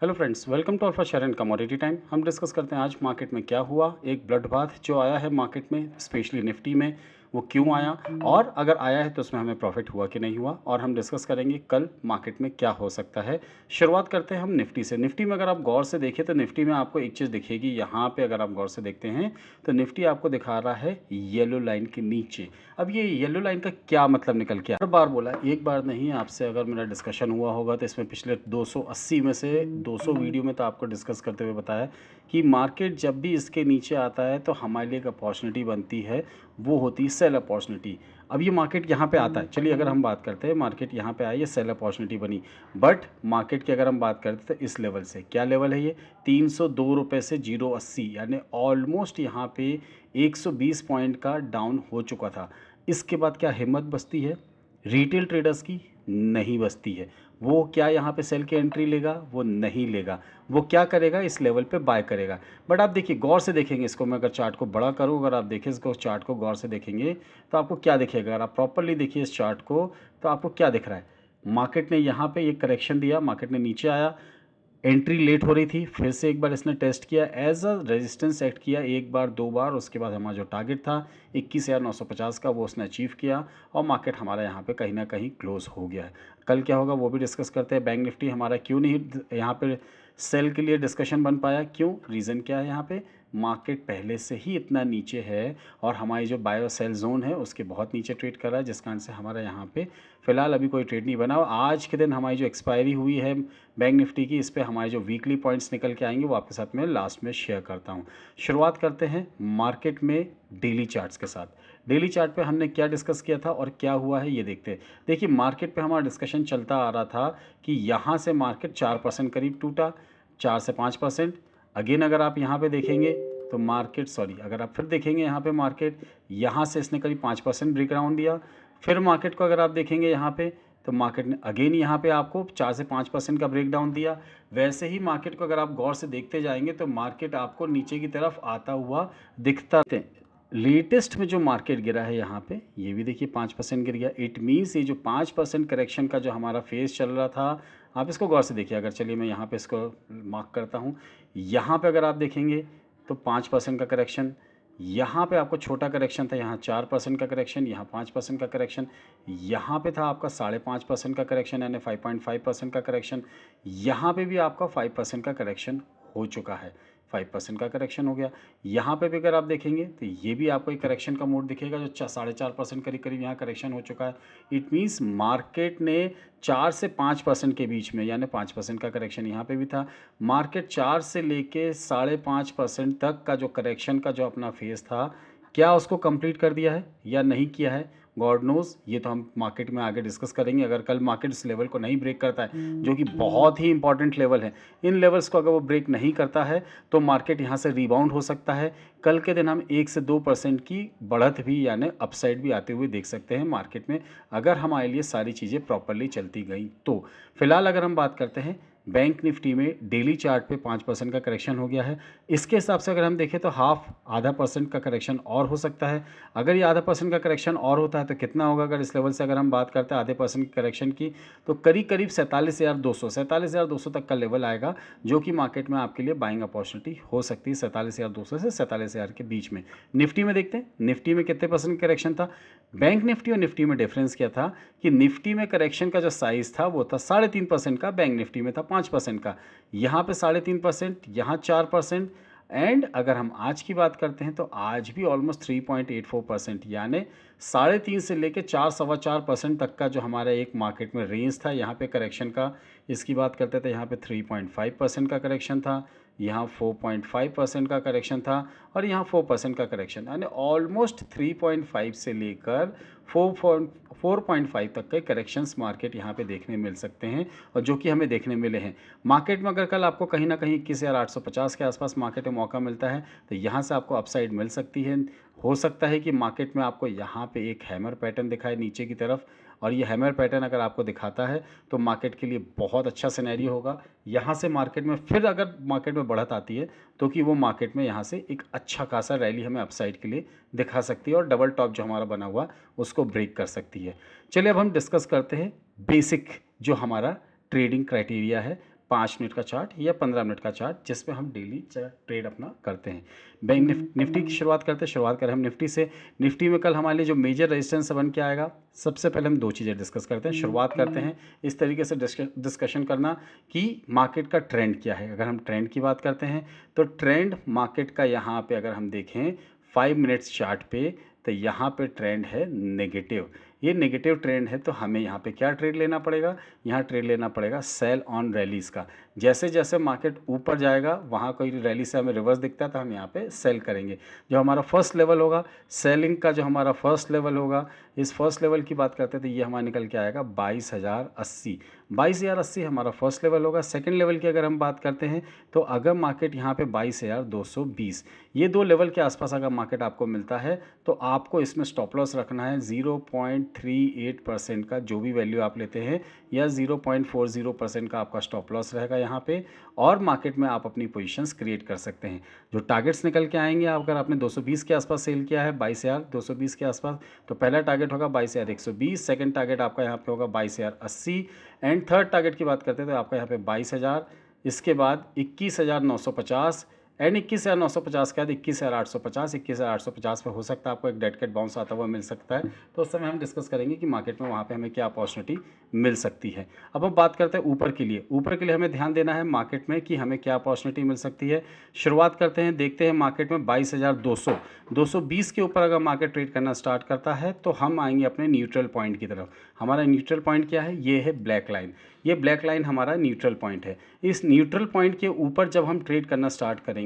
Hello friends, welcome to alpha share and commodity time. हम discuss करते हैं आज मार्केट में क्या हुआ, एक ब्लड बाथ जो आया है मार्केट में, स्पेशली निफ्टी में, वो क्यों आया और अगर आया है तो उसमें हमें प्रॉफिट हुआ कि नहीं हुआ, और हम डिस्कस करेंगे कल मार्केट में क्या हो सकता है। शुरुआत करते हैं हम निफ्टी से। निफ्टी में अगर आप गौर से देखें तो निफ्टी में आपको एक चीज़ दिखेगी, यहाँ पे अगर आप गौर से देखते हैं तो निफ्टी आपको दिखा रहा है येलो लाइन के नीचे। अब ये येलो लाइन का क्या मतलब निकल के हर बार बोला, एक बार नहीं, आपसे अगर मेरा डिस्कशन हुआ होगा तो इसमें पिछले 280 में से 200 वीडियो में तो आपको डिस्कस करते हुए बताया कि मार्केट जब भी इसके नीचे आता है तो हमारे लिए एक अपॉर्चुनिटी बनती है, वो होती है सेल अपॉर्चुनिटी। अब ये मार्केट यहाँ पे आता है, चलिए अगर हम बात करते हैं मार्केट यहाँ पे आई, ये सेल अपॉर्चुनिटी बनी। बट मार्केट की अगर हम बात करते हैं तो इस लेवल से, क्या लेवल है ये, 302 रुपये से 080, यानी ऑलमोस्ट यहाँ पे 120 पॉइंट का डाउन हो चुका था। इसके बाद क्या हिम्मत बचती है रिटेल ट्रेडर्स की? नहीं बचती है। वो क्या यहाँ पे सेल की एंट्री लेगा? वो नहीं लेगा। वो क्या करेगा, इस लेवल पे बाय करेगा। बट आप देखिए, गौर से देखेंगे इसको, मैं अगर चार्ट को बड़ा करूँ, अगर आप देखें इसको, चार्ट को गौर से देखेंगे तो आपको क्या दिखेगा, अगर आप प्रॉपरली देखिए इस चार्ट को तो आपको क्या दिख रहा है। मार्केट ने यहाँ पे एक करेक्शन दिया, मार्केट ने नीचे आया, एंट्री लेट हो रही थी, फिर से एक बार इसने टेस्ट किया, एज अ रेजिस्टेंस एक्ट किया, एक बार दो बार, उसके बाद हमारा जो टारगेट था 21,950 का वो उसने अचीव किया और मार्केट हमारा यहाँ पे कहीं ना कहीं क्लोज हो गया है। कल क्या होगा वो भी डिस्कस करते हैं। बैंक निफ्टी हमारा क्यों नहीं यहाँ पे सेल के लिए डिस्कशन बन पाया, क्यों, रीज़न क्या है, यहाँ पे मार्केट पहले से ही इतना नीचे है और हमारी जो बायो सेल जोन है उसके बहुत नीचे ट्रेड कर रहा है, जिस कारण से हमारा यहाँ पे फ़िलहाल अभी कोई ट्रेड नहीं बना। और आज के दिन हमारी जो एक्सपायरी हुई है बैंक निफ्टी की, इस पर हमारे जो वीकली पॉइंट्स निकल के आएंगे वो आपके साथ में लास्ट में शेयर करता हूँ। शुरुआत करते हैं मार्केट में डेली चार्ट्स के साथ। डेली चार्ट पे हमने क्या डिस्कस किया था और क्या हुआ है ये देखते हैं। देखिए, मार्केट पे हमारा डिस्कशन चलता आ रहा था कि यहाँ से मार्केट 4% करीब टूटा, 4 से 5%। अगेन अगर आप यहाँ पे देखेंगे तो मार्केट, सॉरी, अगर आप फिर देखेंगे यहाँ पे मार्केट, यहाँ से इसने करीब 5% ब्रेक डाउन दिया। फिर मार्केट को अगर आप देखेंगे यहाँ पे तो मार्केट ने अगेन यहाँ पे आपको 4 से 5% का ब्रेक डाउन दिया। वैसे ही मार्केट को अगर आप गौर से देखते जाएंगे तो मार्केट आपको नीचे की तरफ आता हुआ दिखता है। लेटेस्ट में जो मार्केट गिरा है यहाँ पे, ये भी देखिए 5% गिर गया। इट मीन्स ये जो 5% करेक्शन का जो हमारा फेज चल रहा था, आप इसको गौर से देखिए। अगर चलिए मैं यहाँ पे इसको मार्क करता हूँ, यहाँ पे अगर आप देखेंगे तो 5% का करेक्शन, यहाँ पे आपको छोटा करेक्शन था, यहाँ 4% का करेक्शन, यहाँ 5% का करेक्शन, यहाँ पे था आपका 5.5% का करेक्शन, यानी 5.5% का करेक्शन, यहाँ पे भी आपका 5% का करेक्शन हो चुका है, 5% का करेक्शन हो गया। यहाँ पे भी अगर आप देखेंगे तो ये भी आपको एक करेक्शन का मोड दिखेगा, जो 4.5% करीब करीब यहाँ करेक्शन हो चुका है। इट मीन्स मार्केट ने 4 से 5% के बीच में, यानी 5% का करेक्शन यहाँ पे भी था। मार्केट 4 से लेके 5.5% तक का जो करेक्शन का जो अपना फेज था, क्या उसको कंप्लीट कर दिया है या नहीं किया है, गॉड नोज। ये तो हम मार्केट में आगे डिस्कस करेंगे। अगर कल मार्केट इस लेवल को नहीं ब्रेक करता है, जो कि बहुत ही इंपॉर्टेंट लेवल है, इन लेवल्स को अगर वो ब्रेक नहीं करता है तो मार्केट यहाँ से रिबाउंड हो सकता है। कल के दिन हम 1 से 2% की बढ़त भी, यानी अपसाइड भी आते हुए देख सकते हैं मार्केट में, अगर हमारे लिए सारी चीज़ें प्रॉपरली चलती गई तो। फिलहाल अगर हम बात करते हैं बैंक निफ्टी में, डेली चार्ट पे 5% का करेक्शन हो गया है। इसके हिसाब से अगर हम देखें तो आधा परसेंट का करेक्शन और हो सकता है। अगर ये आधा परसेंट का करेक्शन और होता है तो कितना होगा, अगर इस लेवल से अगर हम बात करते हैं आधे परसेंट की करेक्शन की, तो करीब करीब 47,200 तक का लेवल आएगा, जो कि मार्केट में आपके लिए बाइंग अपॉर्चुनिटी हो सकती है 47,200 से 47,000 के बीच में। निफ्टी में देखते हैं, निफ्टी में कितने परसेंट करेक्शन था। बैंक निफ्टी और निफ्टी में डिफरेंस क्या था कि निफ्टी में करेक्शन का जो साइज था वो था 3.5% का, बैंक निफ्टी में था 5% का। यहाँ पे 3.5%, यहाँ 4%। एंड अगर हम आज की बात करते हैं तो आज भी ऑलमोस्ट 3.84%, यानी 3.5 से लेके 4-4.25% तक का जो हमारा एक मार्केट में रेंज था यहाँ पे करेक्शन का, इसकी बात करते थे, यहाँ पे 3.5% का करेक्शन था, यहाँ 4.5% का करेक्शन था और यहाँ 4% का करेक्शन, यानी ऑलमोस्ट 3.5 से लेकर 4.5 तक के करेक्शंस मार्केट यहाँ पे देखने मिल सकते हैं, और जो कि हमें देखने मिले हैं। मार्केट में अगर कल आपको कहीं ना कहीं 21,850 के आसपास मार्केट में मौका मिलता है तो यहाँ से आपको अपसाइड मिल सकती है। हो सकता है कि मार्केट में आपको यहाँ पे एक हैमर पैटर्न दिखाए नीचे की तरफ, और ये हैमर पैटर्न अगर आपको दिखाता है तो मार्केट के लिए बहुत अच्छा सिनेरियो होगा। यहाँ से मार्केट में फिर अगर मार्केट में बढ़त आती है तो कि वो मार्केट में यहाँ से एक अच्छा खासा रैली हमें अपसाइड के लिए दिखा सकती है और डबल टॉप जो हमारा बना हुआ उसको ब्रेक कर सकती है। चलिए अब हम डिस्कस करते हैं बेसिक जो हमारा ट्रेडिंग क्राइटेरिया है। 5 मिनट का चार्ट या 15 मिनट का चार्ट जिसमें हम डेली ट्रेड अपना करते हैं। बैंक निफ्टी की शुरुआत करते हैं। शुरुआत करें हम निफ्टी से। निफ्टी में कल हमारे लिए जो मेजर रेजिस्टेंस बन के आएगा, सबसे पहले हम 2 चीज़ें डिस्कस करते हैं। शुरुआत करते हैं इस तरीके से डिस्कशन करना कि मार्केट का ट्रेंड क्या है। अगर हम ट्रेंड की बात करते हैं तो ट्रेंड मार्केट का यहाँ पे अगर हम देखें 5 मिनट्स चार्ट पे, तो यहाँ पे ट्रेंड है नेगेटिव। ये नेगेटिव ट्रेंड है तो हमें यहाँ पे क्या ट्रेड लेना पड़ेगा, यहाँ ट्रेड लेना पड़ेगा सेल ऑन रैलीज़ का। जैसे जैसे मार्केट ऊपर जाएगा वहाँ कोई रैली से हमें रिवर्स दिखता है तो हम यहाँ पे सेल करेंगे। जो हमारा फर्स्ट लेवल होगा सेलिंग का, जो हमारा फर्स्ट लेवल होगा, इस फर्स्ट लेवल की बात करते हैं तो ये हमारा निकल के आएगा 22,080। 22,080 हमारा फर्स्ट लेवल होगा। सेकंड लेवल की अगर हम बात करते हैं तो अगर मार्केट यहाँ पे 22,220, ये 2 लेवल के आसपास अगर मार्केट आपको मिलता है तो आपको इसमें स्टॉप लॉस रखना है 0.38% का, जो भी वैल्यू आप लेते हैं, या 0.40% का आपका स्टॉप लॉस रहेगा यहाँ पे। और मार्केट में आप अपनी पोजीशंस क्रिएट कर सकते हैं। जो टारगेट्स निकल के आएंगे, अगर आपने 220 के आसपास सेल किया है 22,220 के आसपास, तो पहला टारगेट होगा 22,120, सेकंड टारगेट आपका यहाँ पे होगा 22,080, एंड थर्ड टारगेट की बात करते हैं तो आपका यहाँ पे 22,000, इसके बाद 21,950, एंड 21,950 के बाद 21,850। 21,850 पे हो सकता है आपको एक डेड कैट बाउंस आता हुआ मिल सकता है, तो उस समय हम डिस्कस करेंगे कि मार्केट में वहाँ पे हमें क्या अपॉर्चुनिटी मिल सकती है। अब हम बात करते हैं ऊपर के लिए। ऊपर के लिए हमें ध्यान देना है मार्केट में कि हमें क्या अपॉर्चुनिटी मिल सकती है। शुरुआत करते हैं, देखते हैं मार्केट में 22,200, 220 के ऊपर अगर मार्केट ट्रेड करना स्टार्ट करता है तो हम आएंगे अपने न्यूट्रल पॉइंट की तरफ। हमारा न्यूट्रल पॉइंट क्या है, ये है ब्लैक लाइन। ये ब्लैक लाइन हमारा न्यूट्रल पॉइंट है। इस न्यूट्रल पॉइंट के ऊपर जब हम ट्रेड करना स्टार्ट करेंगे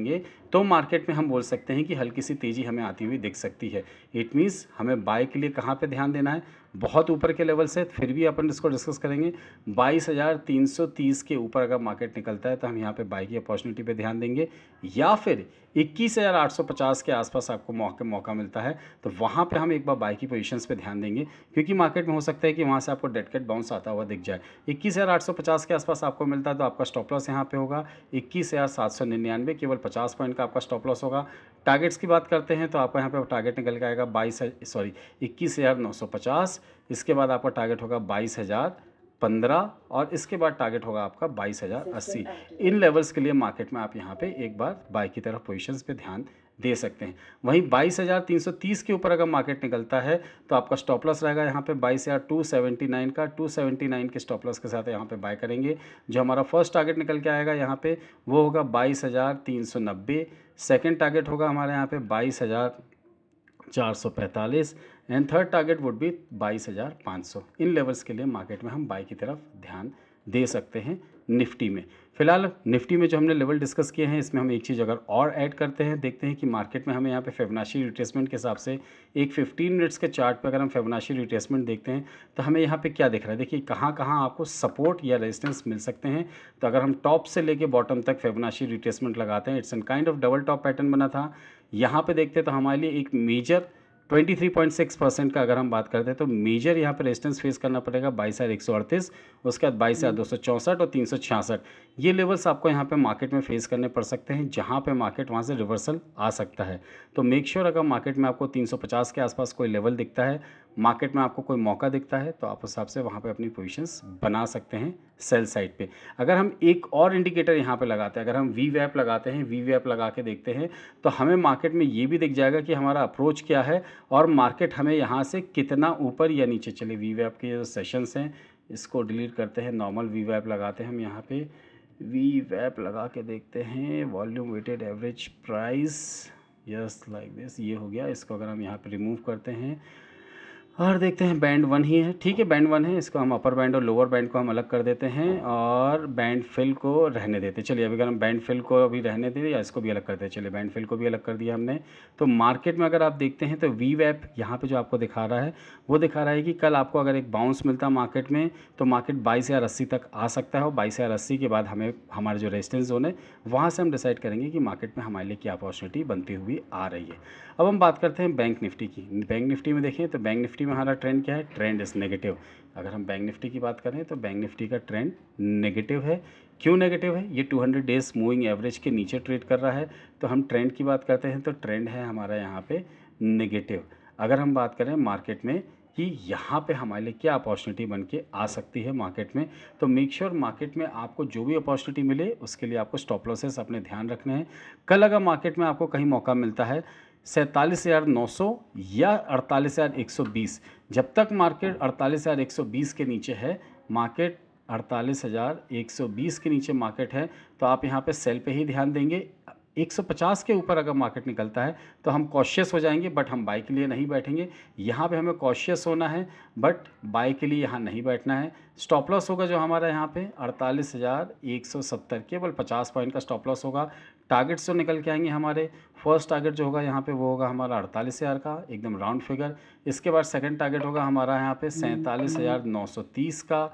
तो मार्केट में हम बोल सकते हैं कि हल्की सी तेज़ी हमें आती हुई दिख सकती है। इट मीन्स हमें बाय के लिए कहाँ पे ध्यान देना है, बहुत ऊपर के लेवल से, फिर भी अपन इसको डिस्कस करेंगे। 22,330 के ऊपर अगर मार्केट निकलता है तो हम यहाँ पे बाय की अपॉर्चुनिटी पे ध्यान देंगे, या फिर 21,850 के आसपास आपको मौका मिलता है तो वहाँ पे हम एक बार बाय की पोजीशंस पे ध्यान देंगे, क्योंकि मार्केट में हो सकता है कि वहाँ से आपको डेड कैट बाउंस आता हुआ दिख जाए। 21,850 के आसपास आपको मिलता है तो आपका स्टॉप लॉस यहाँ पे होगा 21,799, केवल 50 पॉइंट का आपका स्टॉप लॉस होगा। टारगेट्स की बात करते हैं तो आपका यहाँ पे टारगेट निकल के आएगा 21,950, इसके बाद आपका टारगेट होगा 22,015, और इसके बाद टारगेट होगा आपका 22,080। इन लेवल्स के लिए मार्केट में आप यहाँ पे एक बार बाय की तरफ पोजीशंस पे ध्यान दे सकते हैं। वहीं 22,330 के ऊपर अगर मार्केट निकलता है तो आपका स्टॉप लॉस रहेगा यहाँ पे 22,279 का। 279 के स्टॉप लॉस के साथ यहाँ पे बाय करेंगे। जो हमारा फर्स्ट टारगेट निकल के आएगा यहाँ पे वो होगा 22,390, सेकेंड टारगेट होगा हमारे यहाँ पे 22,445, and third target would be 22,500। In levels के लिए मार्केट में हम बाय की तरफ ध्यान दे सकते हैं निफ्टी में। फिलहाल निफ्टी में जो हमने लेवल डिस्कस किए हैं इसमें हम एक चीज़ अगर और ऐड करते हैं, देखते हैं कि मार्केट में हमें यहाँ पे फिबोनाची रिट्रेसमेंट के हिसाब से एक 15 मिनट्स के चार्ट पे अगर हम फिबोनाची रिट्रेसमेंट देखते हैं तो हमें यहाँ पे क्या दिख रहा है। देखिए कहाँ कहाँ आपको सपोर्ट या रेजिस्टेंस मिल सकते हैं। तो अगर हम टॉप से लेके बॉटम तक फिबोनाची रिट्रेसमेंट लगाते हैं, it's an kind of double top pattern बना था। यहाँ पे देखते हैं तो हमारे लिए एक मेजर 23.6% का अगर हम बात करते हैं तो मेजर यहाँ पर रेजिस्टेंस फेस करना पड़ेगा 22,138, उसके बाद 22,264 और 366। ये लेवल्स आपको यहाँ पे मार्केट में फेस करने पड़ सकते हैं, जहाँ पे मार्केट वहाँ से रिवर्सल आ सकता है। तो मेक श्योर अगर मार्केट में आपको 350 के आसपास कोई लेवल दिखता है, मार्केट में आपको कोई मौका दिखता है, तो आप उस हिसाब से वहाँ पे अपनी पोजीशंस बना सकते हैं सेल साइड पे। अगर हम एक और इंडिकेटर यहाँ पे लगाते हैं, अगर हम वी वैप लगाते हैं, वी वैप लगा के देखते हैं तो हमें मार्केट में ये भी दिख जाएगा कि हमारा अप्रोच क्या है और मार्केट हमें यहाँ से कितना ऊपर या नीचे चले। वी वैप के जो सेशंस हैं इसको डिलीट करते हैं, नॉर्मल वी वैप लगाते हैं हम यहाँ पे। वी वैप लगा के देखते हैं, volume weighted average price, yes like this, ये हो गया। इसको अगर हम यहाँ पे रिमूव करते हैं और देखते हैं बैंड 1 ही है, ठीक है बैंड 1 है, इसको हम अपर बैंड और लोअर बैंड को हम अलग कर देते हैं और बैंड फिल को रहने देते हैं। चलिए अभी अगर हम बैंड फिल को अभी रहने दें या इसको भी अलग करते हैं, चलिए बैंड फिल को भी अलग कर दिया हमने। तो मार्केट में अगर आप देखते हैं तो वी वैप यहाँ पे जो आपको दिखा रहा है वो दिखा रहा है कि कल आपको अगर एक बाउंस मिलता मार्केट में तो मार्केट 22,080 तक आ सकता है, और 22,080 के बाद हमें हमारे जो रेजिस्टेंस जोन है वहाँ से हम डिसाइड करेंगे कि मार्केट में हमारे लिए क्या अपॉर्चुनिटी बनती हुई आ रही है। अब हम बात करते हैं बैंक निफ्टी की। बैंक निफ्टी में देखें तो बैंक निफ्टी में हमारा ट्रेंड क्या है, ट्रेंड इज़ नेगेटिव। अगर हम बैंक निफ्टी की बात करें तो बैंक निफ्टी का ट्रेंड नेगेटिव है। क्यों नेगेटिव है, ये 200 डेज मूविंग एवरेज के नीचे ट्रेड कर रहा है। तो हम ट्रेंड की बात करते हैं तो ट्रेंड है हमारा यहाँ पे नेगेटिव। अगर हम बात करें मार्केट में कि यहाँ पे हमारे लिए क्या अपॉर्चुनिटी बन के आ सकती है मार्केट में। तो मेक श्योर मार्केट में आपको जो भी अपॉर्चुनिटी मिले उसके लिए आपको स्टॉप लॉसेस अपने ध्यान रखने हैं। कल अगर मार्केट में आपको कहीं मौका मिलता है 47,900 या 48,120, जब तक मार्केट 48,120 के नीचे है, मार्केट 48,120 के नीचे मार्केट है, तो आप यहाँ पे सेल पे ही ध्यान देंगे। 150 के ऊपर अगर मार्केट निकलता है तो हम कॉशियस हो जाएंगे, बट हम बाई के लिए नहीं बैठेंगे। यहाँ पे हमें कॉशियस होना है, बट बाई के लिए यहाँ नहीं बैठना है। स्टॉप लॉस होगा जो हमारा यहाँ पे 48,170, केवल 50 पॉइंट का स्टॉप लॉस होगा। टारगेट्स जो निकल के आएंगे हमारे, फर्स्ट टारगेट जो होगा यहाँ पे वो होगा हमारा 48,000 का, एकदम राउंड फिगर। इसके बाद सेकंड टारगेट होगा हमारा यहाँ पे 47,930 का।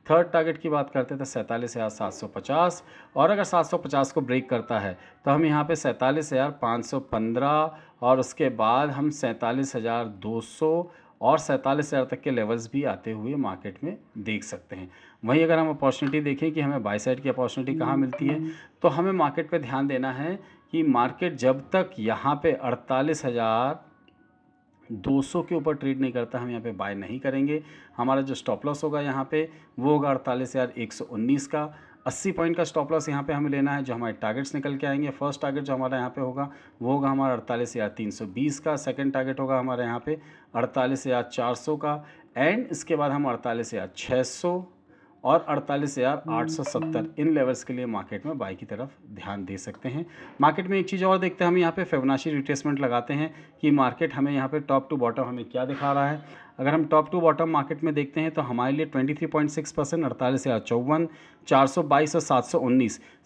थर्ड टारगेट की बात करते हैं तो 47,750, और अगर 750 को ब्रेक करता है तो हम यहाँ पे 47,515, और उसके बाद हम 47,200 और 47,000 तक के लेवल्स भी आते हुए मार्केट में देख सकते हैं। वहीं अगर हम अपॉर्चुनिटी देखें कि हमें बाई साइड की अपॉर्चुनिटी कहाँ मिलती है, तो हमें मार्केट पे ध्यान देना है कि मार्केट जब तक यहाँ पे 48,200 के ऊपर ट्रेड नहीं करता, हम यहाँ पे बाय नहीं करेंगे। हमारा जो स्टॉप लॉस होगा यहाँ पे वो होगा 48,119 का। 80 पॉइंट का स्टॉप लॉस यहाँ पे हमें लेना है। जो हमारे टारगेट्स निकल के आएंगे, फर्स्ट टारगेट जो हमारा यहाँ पे होगा वो होगा हमारा 48,320 का। सेकंड टारगेट होगा हमारे यहाँ पे 48,400 का, एंड इसके बाद हम 48,600 और 48,870 इन लेवल्स के लिए मार्केट में बाई की तरफ ध्यान दे सकते हैं। मार्केट में एक चीज़ और देखते हैं हम, यहाँ पे फिबोनाची रिट्रेसमेंट लगाते हैं कि मार्केट हमें यहाँ पे टॉप टू बॉटम हमें क्या दिखा रहा है। अगर हम टॉप टू बॉटम मार्केट में देखते हैं तो हमारे लिए 23.6%, 48,054, 422 और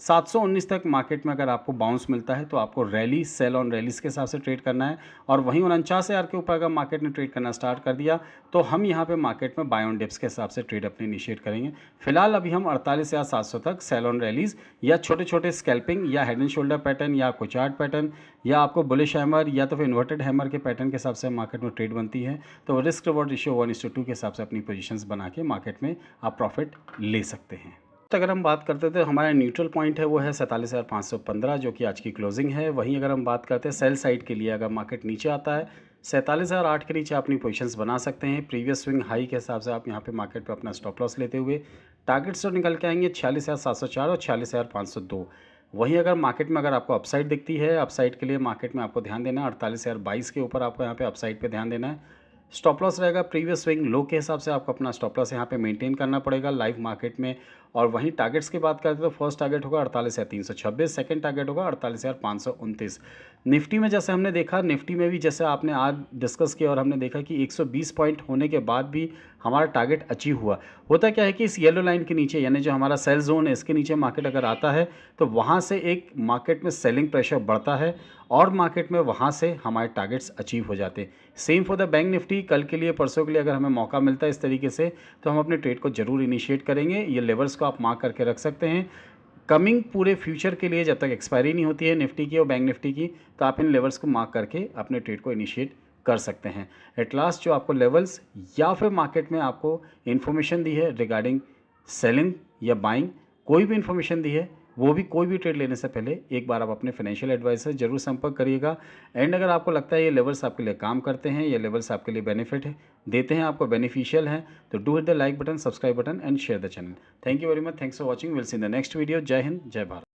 719 तक मार्केट में अगर आपको बाउंस मिलता है तो आपको रैली, सेल ऑन रैलीज के हिसाब से ट्रेड करना है। और वहीं 49,000 के ऊपर अगर मार्केट ने ट्रेड करना स्टार्ट कर दिया तो हम यहाँ पे मार्केट में बाय ऑन डिप्स के हिसाब से ट्रेड अपने इनिशिएट करेंगे। फिलहाल अभी हम 48,700 तक सेल ऑन रैलीज या छोटे छोटे स्कैल्पिंग या हेड एंड शोल्डर पैटर्न या कोई चार्ट पैटर्न या आपको बुलिश हैमर या तो फिर इन्वर्टेड हैमर के पैटर्न के हिसाब से मार्केट में ट्रेड बनती है। तो रिस्क रिवॉर्ड रेशियो 1:2 के हिसाब से अपनी पोजीशंस बना के मार्केट में आप प्रॉफिट ले सकते हैं। तो अगर हम बात करते थे, हमारा न्यूट्रल पॉइंट है वो है 47,515 जो कि आज की क्लोजिंग है। वहीं अगर हम बात करते हैं सेल साइड के लिए, अगर मार्केट नीचे आता है 47,008 के नीचे अपनी पोजीशंस बना सकते हैं। प्रीवियस स्विंग हाई के हिसाब से आप यहाँ पे मार्केट पे अपना स्टॉप लॉस लेते हुए टारगेट्स जो निकल के आएंगे 46,704 और 46,502। वहीं अगर मार्केट में अगर आपको अपसाइड दिखती है, अपसाइड के लिए मार्केट में आपको ध्यान देना है 48,022 के ऊपर आपको यहाँ पे अपसाइड पे ध्यान देना है। स्टॉप लॉस रहेगा प्रीवियस स्विंग लो के हिसाब से, आपको अपना स्टॉप लॉस यहाँ पे मेंटेन करना पड़ेगा लाइव मार्केट में। और वहीं टारगेट्स की बात करते हैं तो फर्स्ट टारगेट होगा 48,326, सेकंड टारगेट होगा 48,529। निफ्टी में जैसे हमने देखा, निफ्टी में भी जैसे आपने आज डिस्कस किया और हमने देखा कि 120 पॉइंट होने के बाद भी हमारा टारगेट अचीव हुआ। होता क्या है कि इस येलो लाइन के नीचे, यानी जो हमारा सेल जोन है, इसके नीचे मार्केट अगर आता है तो वहाँ से एक मार्केट में सेलिंग प्रेशर बढ़ता है और मार्केट में वहाँ से हमारे टारगेट्स अचीव हो जाते हैं। Same for the bank Nifty. कल के लिए, परसों के लिए अगर हमें मौका मिलता है इस तरीके से तो हम अपने ट्रेड को जरूर इनिशिएट करेंगे। ये लेवल्स को आप मार्क करके रख सकते हैं। कमिंग पूरे फ्यूचर के लिए जब तक एक्सपायरी नहीं होती है निफ्टी की और बैंक निफ्टी की, तो आप इन लेवल्स को मार्क करके अपने ट्रेड को इनिशिएट कर सकते हैं। एट लास्ट जो आपको लेवल्स या फिर मार्केट में आपको इन्फॉर्मेशन दी है रिगार्डिंग सेलिंग या बाइंग, कोई भी इन्फॉर्मेशन दी है, वो भी कोई भी ट्रेड लेने से पहले एक बार आप अपने फाइनेंशियल एडवाइजर जरूर संपर्क करिएगा। एंड अगर आपको लगता है ये लेवल्स आपके लिए काम करते हैं, ये लेवल्स आपके लिए बेनिफिट है देते हैं, आपको बेनिफिशियल हैं, तो do hit the like button, subscribe button and share the channel. Thank you very much, thanks for watching, will see in the next video. जय हिंद, जय भारत।